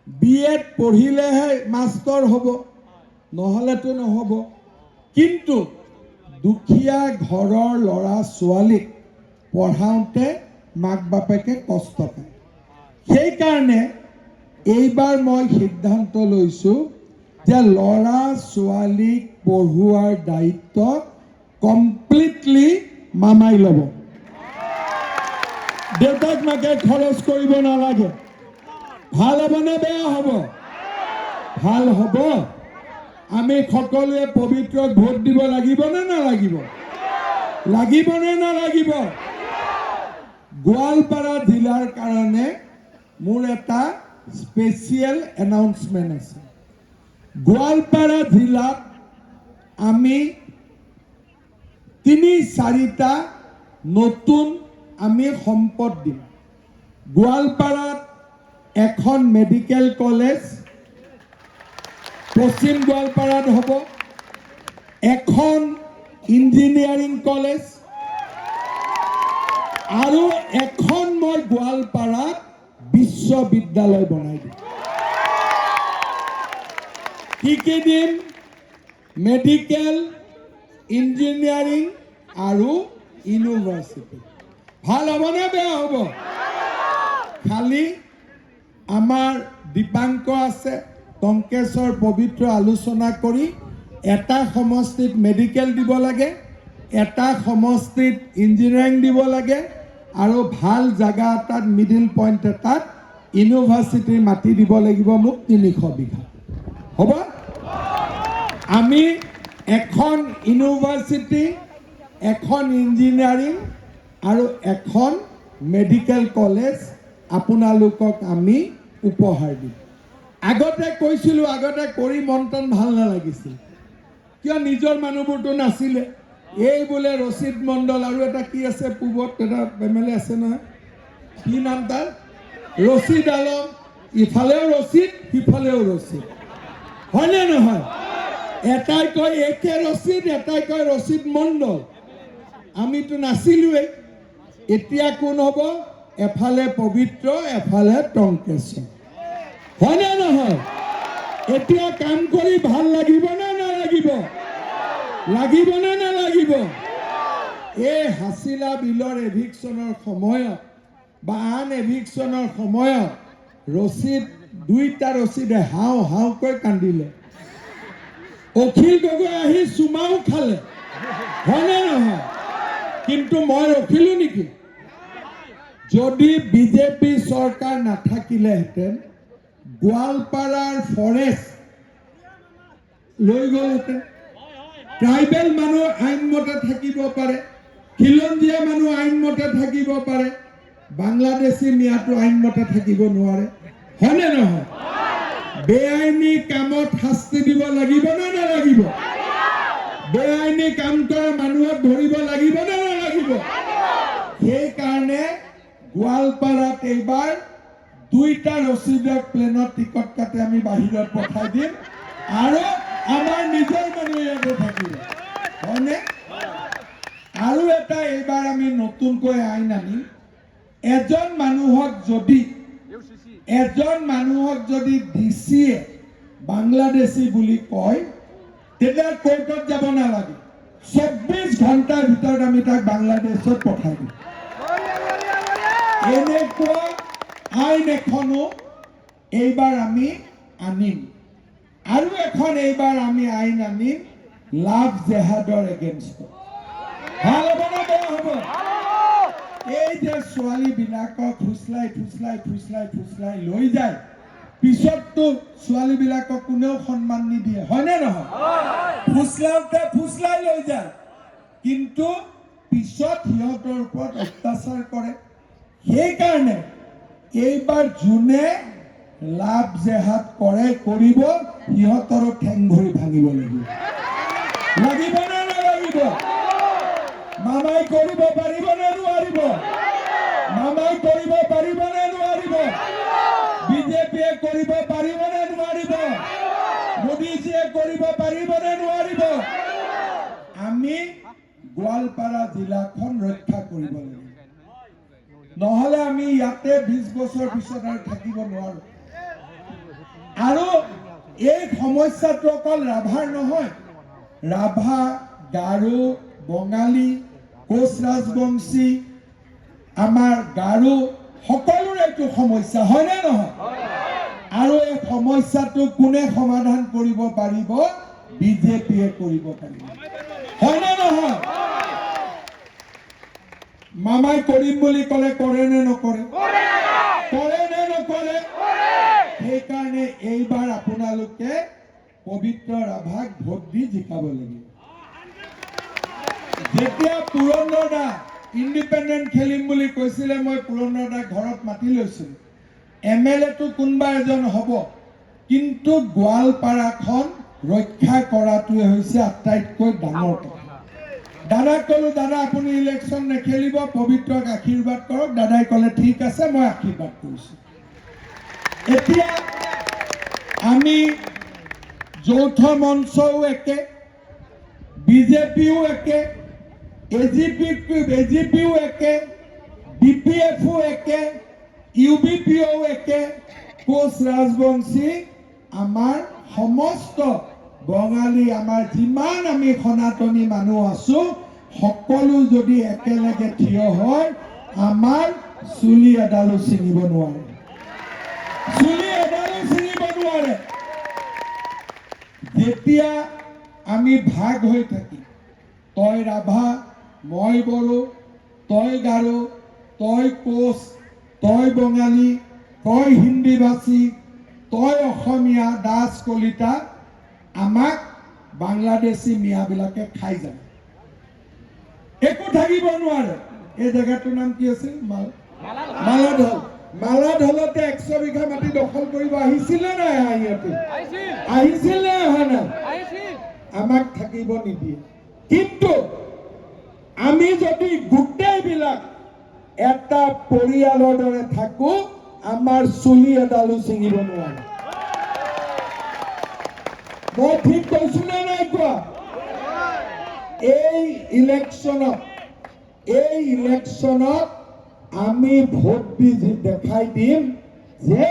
BEd পঢ়িলেহে master হ'ব, নহ'লেতো নহ'ব। কিন্তু দুখীয়া ঘৰৰ ল'ৰা ছোৱালীক পঢ়াওঁতে মাক বাপেকে কষ্ট পায়। সেইকাৰণে এইবাৰ মই সিদ্ধান্ত লৈছোঁ যে ল'ৰা ছোৱালীক পঢ়োৱাৰ দায়িত্ব কমপ্লিটলি মামাই ল'ব। দেউতাক মাকে খৰচ কৰিব নালাগে। ভাল হ'বনে বেয়া হ'ব? ভাল হ'ব। আমি সকলোৱে পবিত্ৰক ভোট দিব লাগিবনে নালাগিব? লাগিবনে নালাগিব? গোৱালপাৰা জিলাৰ কাৰণে মোৰ এটা স্পেচিয়েল এনাউন্সমেণ্ট আছে। গোৱালপাৰা জিলাত আমি ৩-৪টা নতুন আমি সম্পদ দিম। গোৱালপাৰাত এখন মেডিকেল কলেজ পশ্চিম গোৱালপাৰাত হ'ব, এখন ইঞ্জিনিয়াৰিং কলেজ আৰু এখন মই গোৱালপাৰাত বিশ্ববিদ্যালয় বনাই দিম। কি দিম? মেডিকেল, ইঞ্জিনিয়াৰিং আৰু ইউনিভাৰ্চিটি। ভাল হ'বনে বেয়া হ'ব? খালি আমাৰ দীপাংকৰ আছে, টংকেশ্বৰ পবিত্ৰ আলোচনা কৰি এটা সমষ্টিত মেডিকেল দিব লাগে, এটা সমষ্টিত ইঞ্জিনিয়াৰিং দিব লাগে আৰু ভাল জাগা এটাত মিডিল পইণ্ট এটাত ইউনিভাৰ্চিটিৰ মাটি দিব লাগিব মোক ৩০০ বিঘা। হ'ব? আমি এখন ইউনিভাৰ্চিটি, এখন ইঞ্জিনিয়াৰিং আৰু এখন মেডিকেল কলেজ আপোনালোকক আমি উপহাৰ দিম। আগতে কৈছিলোঁ, আগতে কৰি মন টন ভাল নালাগিছিল। কিয়? নিজৰ মানুহবোৰতো নাছিলে। এই বোলে ৰচিদ মণ্ডল আৰু এটা কি আছে পূবত এটা MLA আছে নহয়, কি নাম তাৰ? ৰচিদ আলম। ইফালেও ৰচিদ, সিফালেও ৰচিদ। হয়নে নহয়? এটাই কয় একে ৰচিদ, এটাই কয় ৰচিদ মণ্ডল। আমিতো নাছিলোৱেই। এতিয়া কোন হ'ব? এফালে পবিত্ৰ, এফালে টংকেশ্বৰ। হয়নে নহয়? এতিয়া কাম কৰি ভাল লাগিবনে নালাগিব? লাগিবনে নালাগিব? এই হাছিলা বিলৰ এভিকশ্যনৰ সময়ত বা আন এভিকশ্যনৰ সময়ত ৰচিদ, 2টা ৰচিদে হাও হাওকৈ কান্দিলে। অখিল গগৈ আহি চুমাও খালে। হয়নে নহয়? কিন্তু মই ৰখিলোঁ নেকি? যদি বিজেপি চৰকাৰ নাথাকিলেহেঁতেন গোৱালপাৰাৰ ফৰেষ্ট লৈ গ'লহেঁতেন। ট্ৰাইবেল মানুহ আইনমতে থাকিব পাৰে, খিলঞ্জীয়া মানুহ আইনমতে থাকিব পাৰে, বাংলাদেশী মিয়াটো আইনমতে থাকিব নোৱাৰে। হয়নে নহয়? বেআইনী কামত শাস্তি দিব লাগিব নে নালাগিব? বেআইনী কাম কৰা মানুহক ধৰিব লাগিব নে নালাগিব? সেইকাৰণে গোৱালপাৰাত এইবাৰ 2টা ৰচিদৰ প্লেনত টিকট কাটি আমি বাহিৰত পঠাই দিম আৰু আমাৰ নিজৰ মানুহ ইয়াতে থাকিব। হয়নে? আৰু এটা এইবাৰ আমি নতুনকৈ আইন আনিম। এজন মানুহক যদি ডিচিয়ে বাংলাদেশী বুলি কয় তেতিয়া কোৰ্টত যাব নালাগে। 24 ঘণ্টাৰ ভিতৰত আমি তাক বাংলাদেশত পঠাই দিম। এনেকুৱা আইন এখনো এইবাৰ আমি আনিম। আৰু এখন এইবাৰ আমি আইন আনিম লাভ জেহাদৰ এগেইনষ্টত। ভাল হ'বনে বেয়া হ'ব? এই যে ছোৱালীবিলাকক ফুচলাই লৈ যায়, পিছততো ছোৱালীবিলাকক কোনেও সন্মান নিদিয়ে। হয়নে নহয়? ফুচলাই লৈ যায়, কিন্তু পিছত সিহঁতৰ ওপৰত অত্যাচাৰ কৰে। সেইকাৰণে এইবাৰ যোনে লাভ জেহাদ কৰিব সিহঁতৰো ঠেং ভৰি ভাঙিব লাগিব। লাগিবনে নালাগিব? মামাই কৰিব পাৰিবনে নোৱাৰিব? মামাই কৰিব পাৰিবনে নোৱাৰিব? বিজেপিয়ে কৰিব পাৰিবনে নোৱাৰিব? মোদীজীয়ে কৰিব পাৰিবনে নোৱাৰিব? আমি গোৱালপাৰা জিলাখন ৰক্ষা কৰিব লাগিব। নহ'লে আমি ইয়াতে 20 বছৰ পিছত আৰু থাকিব নোৱাৰো। এই সমস্যাটো অকল ৰাভাৰ নহয়, ৰাভা, গাৰো, বঙালী, কোচ ৰাজবংশী, আমাৰ গাৰো সকলোৰে এইটো সমস্যা, হয়নে নহয়? আৰু এই সমস্যাটো কোনে সমাধান কৰিব পাৰিব? বিজেপিয়ে কৰিব পাৰিব, হয়নে নহয়? মামাই কৰিম বুলি ক'লে কৰে নে নকৰে? কৰে নে নকৰে? সেইকাৰণে এইবাৰ আপোনালোকে পবিত্ৰ ৰাভাক ভোট দি জিকাব লাগিব। যেতিয়া পুৰন্দৰ দা ইণ্ডিপেণ্ডেণ্ট খেলিম বুলি কৈছিলে, মই পুৰন্দৰ দাক ঘৰত মাতি লৈছিলোঁ। MLA টো কোনোবা এজন হ'ব, কিন্তু গোৱালপাৰাখন ৰক্ষা কৰাটোৱে হৈছে আটাইতকৈ ডাঙৰ কথা। দাদাক ক'লো, দাদা আপুনি ইলেকশ্যন নেখেলিব, পবিত্ৰক আশীৰ্বাদ কৰক। দাদাই ক'লে ঠিক আছে, মই আশীৰ্বাদ কৰিছোঁ। এতিয়া আমি যৌথ মঞ্চও একে, বিজেপিও একে, এজিপিও একে, BPFও একে, UBPও একে, কোচ ৰাজবংশী, আমাৰ সমস্ত বঙালী, আমাৰ যিমান আমি সনাতনী মানুহ আছো, সকলো যদি একেলগে থিয় হয়, আমাৰ চুলি এডালো ছিঙিব নোৱাৰে, চুলি এডালো ছিঙিব নোৱাৰে। যেতিয়া আমি ভাগ হৈ থাকিম, তই ৰাভা, মই বড়ো, তই গাৰো, তই কোচ, তই বঙালী, তই হিন্দীভাষী, তই অসমীয়া, দাস কলিতা, আমাক বাংলাদেশী মিয়াবিলাকে খাই যাব, একো থাকিব নোৱাৰে। এই জেগাটোৰ নাম কি আছিল? মালাঢল। মালাঢলতে 100 বিঘা মাটি দখল কৰিব আহিছিলে নাই? সিহঁতে আহিছিল নে অহা নাই? আমাক থাকিব নিদিয়ে। কিন্তু আমি যদি গোটেইবিলাক এটা পৰিয়ালৰ দৰে থাকো, আমাৰ চুলি এডালো ছিঙিব নোৱাৰে। মই ঠিক কৈছো নে নাই কোৱা? এই ইলেকশ্যনত আমি ভোট দি দেখাই দিম যে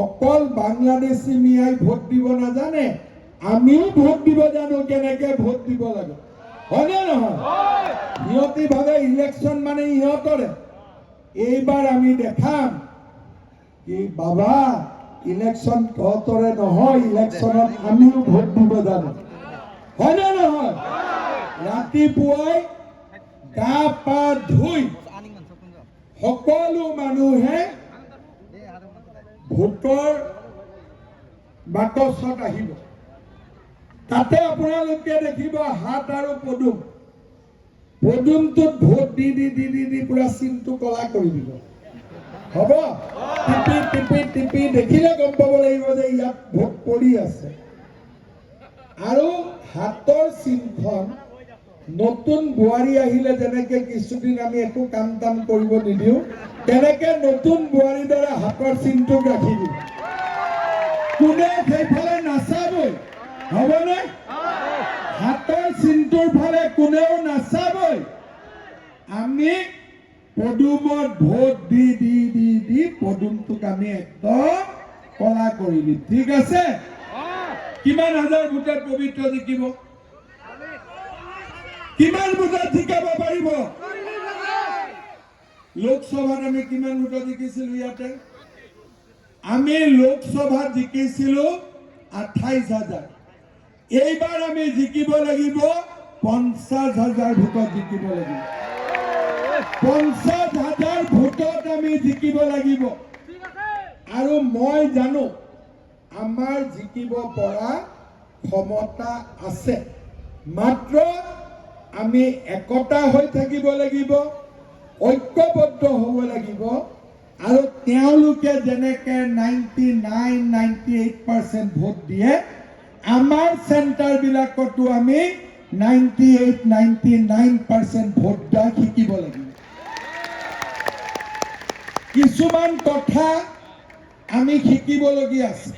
অকল বাংলাদেশী মিয়াই ভোট দিব নাজানে, আমিও ভোট দিব জানো, কেনেকে ভোট দিব লাগে, হয়নে নহয়? সিহঁতি ভাবে ইলেকশ্যন মানে ইহঁতৰে। এইবাৰ আমি দেখাম কি বাবা, ইলেকশ্যন তহঁতৰে নহয়, ইলেকশ্যনত আমিও ভোট দিব জানো, হয়নে নহয়? ৰাতিপুৱাই গা পা ধুই সকলো মানুহে ভোটৰ বাকচত আহিব। তাতে আপোনালোকে দেখিব হাত আৰু পদুম, পদুমটোত ভোট দি দি দি দি দি পুৰা চিনটো কলা কৰি দিব, হ'ব? টিপি টিপি টিপি দেখিলে গম পাব লাগিব যে ইয়াত ভোট পৰি আছে। আৰু হাতৰ চিনখন নতুন বোৱাৰী আহিলে যেনেকে কিছুদিন আমি একো কাম কাম কৰিব নিদিওঁ, তেনেকে নতুন বোৱাৰীৰ দৰে হাতৰ চিনটোক ৰাখি দিম। কোনে সেইফালে নাচাবই, হ'বনে? হাতৰ চিনটোৰ ফালে কোনেও নাচাবই। আমি পদুমত ভোট দি দি দি দি পদুমটোক আমি একদম কলা কৰি দিম, ঠিক আছে? কিমান হাজাৰ ভোটত পবিত্ৰ জিকিব? কিমান ভোটত জিকাব পাৰিব? লোকসভাত আমি কিমান ভোটত জিকিছিলো? ইয়াতে আমি লোকসভাত জিকিছিলো 28,000। এইবাৰ আমি জিকিব লাগিব 50,000 ভোটত জিকিব লাগিব। 50,000 ভোটত আমি জিকিব লাগিব। আৰু মই জানো আমাৰ জিকিব পৰা ক্ষমতা আছে, মাত্ৰ আমি একতা হৈ থাকিব লাগিব, ঐক্যবদ্ধ হ'ব লাগিব। আৰু তেওঁলোকে যেনেকে 99-98% ভোট দিয়ে, আমাৰ চেণ্টাৰবিলাকতো আমি 98-99% ভোট দিয়া শিকিব লাগিব। কিছুমান কথা আমি শিকিবলগীয়া আছে।